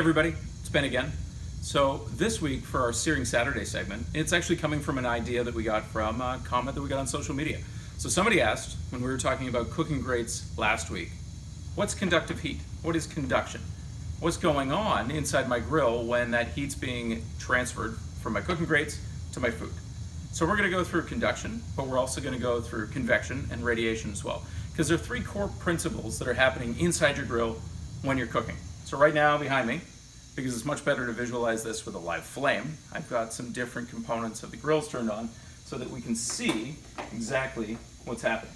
everybody, it's Ben again. So this week for our Searing Saturday segment, it's actually coming from an idea that we got from a comment that we got on social media. So somebody asked, when we were talking about cooking grates last week, what's conductive heat? What is conduction? What's going on inside my grill when that heat's being transferred from my cooking grates to my food? So we're going to go through conduction, but we're also going to go through convection and radiation as well, because there are three core principles that are happening inside your grill when you're cooking. So right now behind me, because it's much better to visualize this with a live flame, I've got some different components of the grills turned on so that we can see exactly what's happening.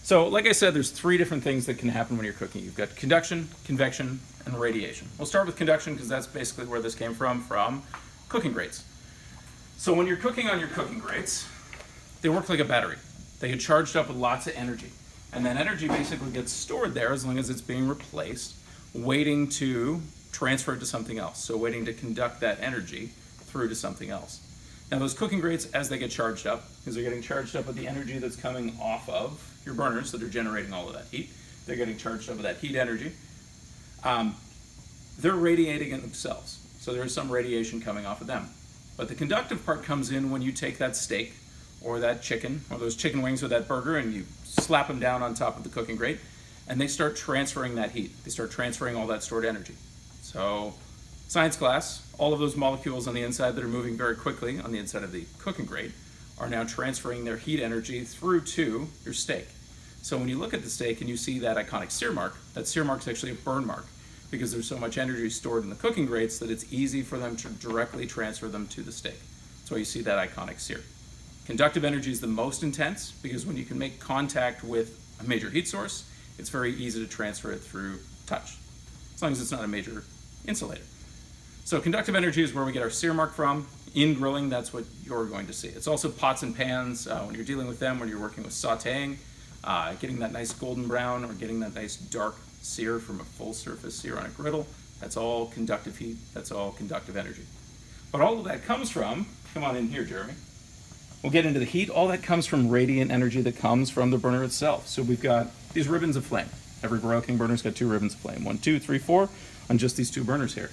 So like I said, there's three different things that can happen when you're cooking. You've got conduction, convection, and radiation. We'll start with conduction because that's basically where this came from cooking grates. So when you're cooking on your cooking grates, they work like a battery. They get charged up with lots of energy. And that energy basically gets stored there as long as it's being replaced, waiting to transfer it to something else. So waiting to conduct that energy through to something else. Now those cooking grates, as they get charged up, because they're getting charged up with the energy that's coming off of your burners that are generating all of that heat, they're getting charged up with that heat energy. They're radiating it themselves. So there's some radiation coming off of them. But the conductive part comes in when you take that steak or that chicken or those chicken wings or that burger and you slap them down on top of the cooking grate and they start transferring that heat. They start transferring all that stored energy. So science class, all of those molecules on the inside that are moving very quickly on the inside of the cooking grate are now transferring their heat energy through to your steak. So when you look at the steak and you see that iconic sear mark, that sear mark is actually a burn mark because there's so much energy stored in the cooking grates that it's easy for them to directly transfer them to the steak. That's why you see that iconic sear. Conductive energy is the most intense because when you can make contact with a major heat source, it's very easy to transfer it through touch, as long as it's not a major insulator. So conductive energy is where we get our sear mark from. In grilling, that's what you're going to see. It's also pots and pans when you're dealing with them, when you're working with sauteing, getting that nice golden brown or getting that nice dark sear from a full surface sear on a griddle. That's all conductive heat, that's all conductive energy. But all of that comes from, come on in here, Jeremy. We'll get into the heat. All that comes from radiant energy that comes from the burner itself. So we've got these ribbons of flame. Every Royal King burner's got two ribbons of flame. 1, 2, 3, 4 on just these two burners here.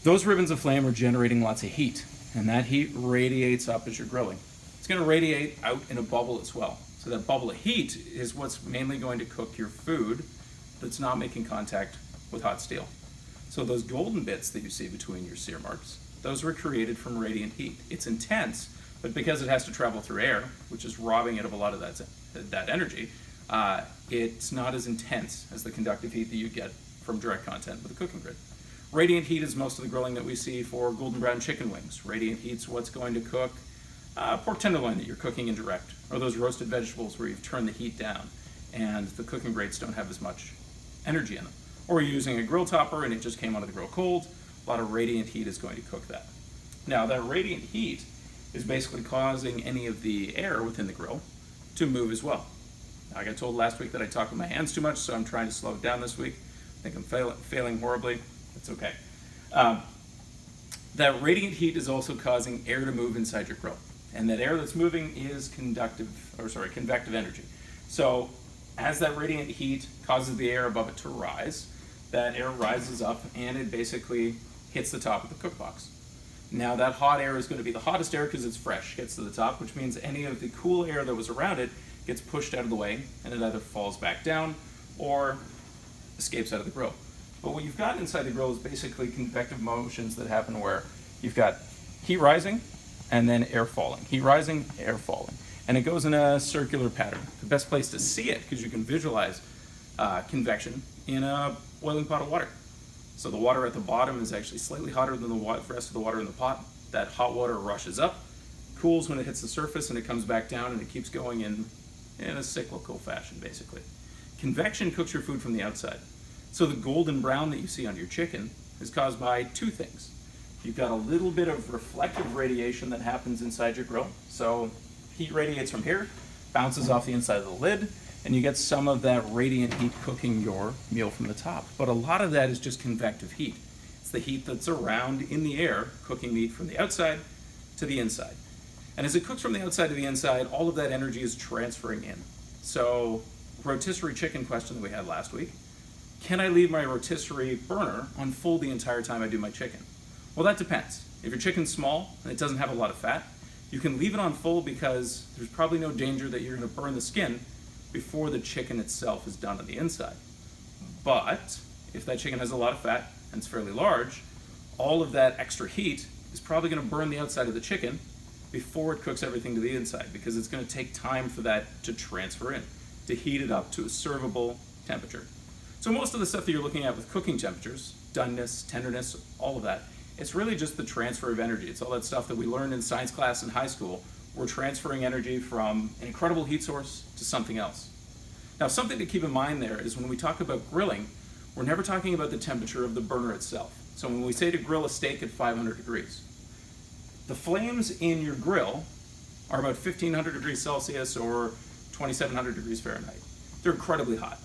Those ribbons of flame are generating lots of heat, and that heat radiates up as you're grilling. It's going to radiate out in a bubble as well. So that bubble of heat is what's mainly going to cook your food that's not making contact with hot steel. So those golden bits that you see between your sear marks, those were created from radiant heat. It's intense, but because it has to travel through air, which is robbing it of a lot of that energy, it's not as intense as the conductive heat that you get from direct contact with a cooking grid. Radiant heat is most of the grilling that we see for golden brown chicken wings. Radiant heat's what's going to cook pork tenderloin that you're cooking in direct, or those roasted vegetables where you've turned the heat down and the cooking grates don't have as much energy in them. Or you're using a grill topper and it just came out of the grill cold, a lot of radiant heat is going to cook that. Now that radiant heat is basically causing any of the air within the grill to move as well. Now, I got told last week that I talk with my hands too much, so I'm trying to slow it down this week. I think I'm failing horribly. It's okay. That radiant heat is also causing air to move inside your grill. And that air that's moving is convective energy. So as that radiant heat causes the air above it to rise, that air rises up and it basically hits the top of the cook box. Now that hot air is going to be the hottest air because it's fresh, gets to the top, which means any of the cool air that was around it gets pushed out of the way and it either falls back down or escapes out of the grill. But what you've got inside the grill is basically convective motions that happen where you've got heat rising and then air falling. Heat rising, air falling. And it goes in a circular pattern. The best place to see it, because you can visualize convection in a boiling pot of water. So the water at the bottom is actually slightly hotter than the rest of the water in the pot. That hot water rushes up, cools when it hits the surface, and it comes back down, and it keeps going in a cyclical fashion, basically. Convection cooks your food from the outside. So the golden brown that you see on your chicken is caused by two things. You've got a little bit of reflective radiation that happens inside your grill. So heat radiates from here, bounces off the inside of the lid, and you get some of that radiant heat cooking your meal from the top. But a lot of that is just convective heat. It's the heat that's around in the air, cooking meat from the outside to the inside. And as it cooks from the outside to the inside, all of that energy is transferring in. So rotisserie chicken question that we had last week, Can I leave my rotisserie burner on full the entire time I do my chicken? Well, that depends. If your chicken's small and it doesn't have a lot of fat, you can leave it on full because there's probably no danger that you're going to burn the skin before the chicken itself is done on the inside. But if that chicken has a lot of fat and it's fairly large, all of that extra heat is probably going to burn the outside of the chicken before it cooks everything to the inside, because it's going to take time for that to transfer in, to heat it up to a servable temperature. So most of the stuff that you're looking at with cooking temperatures, doneness, tenderness, all of that, it's really just the transfer of energy. It's all that stuff that we learned in science class in high school. We're transferring energy from an incredible heat source to something else. Now, something to keep in mind there is when we talk about grilling, we're never talking about the temperature of the burner itself. So when we say to grill a steak at 500 degrees, the flames in your grill are about 1500 degrees Celsius or 2700 degrees Fahrenheit. They're incredibly hot.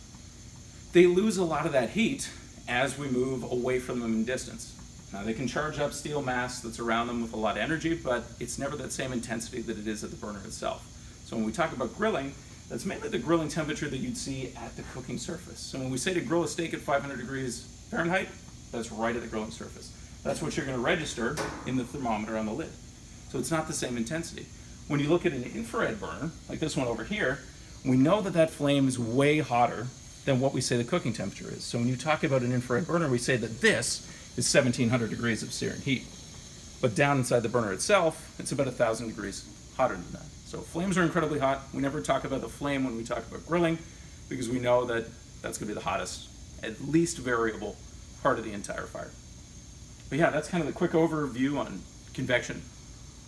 They lose a lot of that heat as we move away from them in distance. Now, they can charge up steel mass that's around them with a lot of energy, but it's never that same intensity that it is at the burner itself. So when we talk about grilling, that's mainly the grilling temperature that you'd see at the cooking surface. So when we say to grill a steak at 500 degrees Fahrenheit, that's right at the grilling surface. That's what you're going to register in the thermometer on the lid. So it's not the same intensity. When you look at an infrared burner, like this one over here, we know that that flame is way hotter than what we say the cooking temperature is. So when you talk about an infrared burner, we say that this is 1700 degrees of searing heat. But down inside the burner itself, it's about 1000 degrees hotter than that. So flames are incredibly hot. We never talk about the flame when we talk about grilling, because we know that that's going to be the hottest, at least variable part of the entire fire. But yeah, that's kind of the quick overview on convection,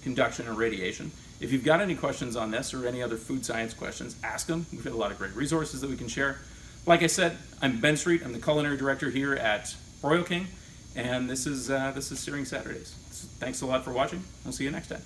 conduction, and radiation. If you've got any questions on this or any other food science questions, ask them. We've got a lot of great resources that we can share. Like I said, I'm Ben Street. I'm the culinary director here at Broil King, and this is Searing Saturdays. So thanks a lot for watching. I'll see you next time.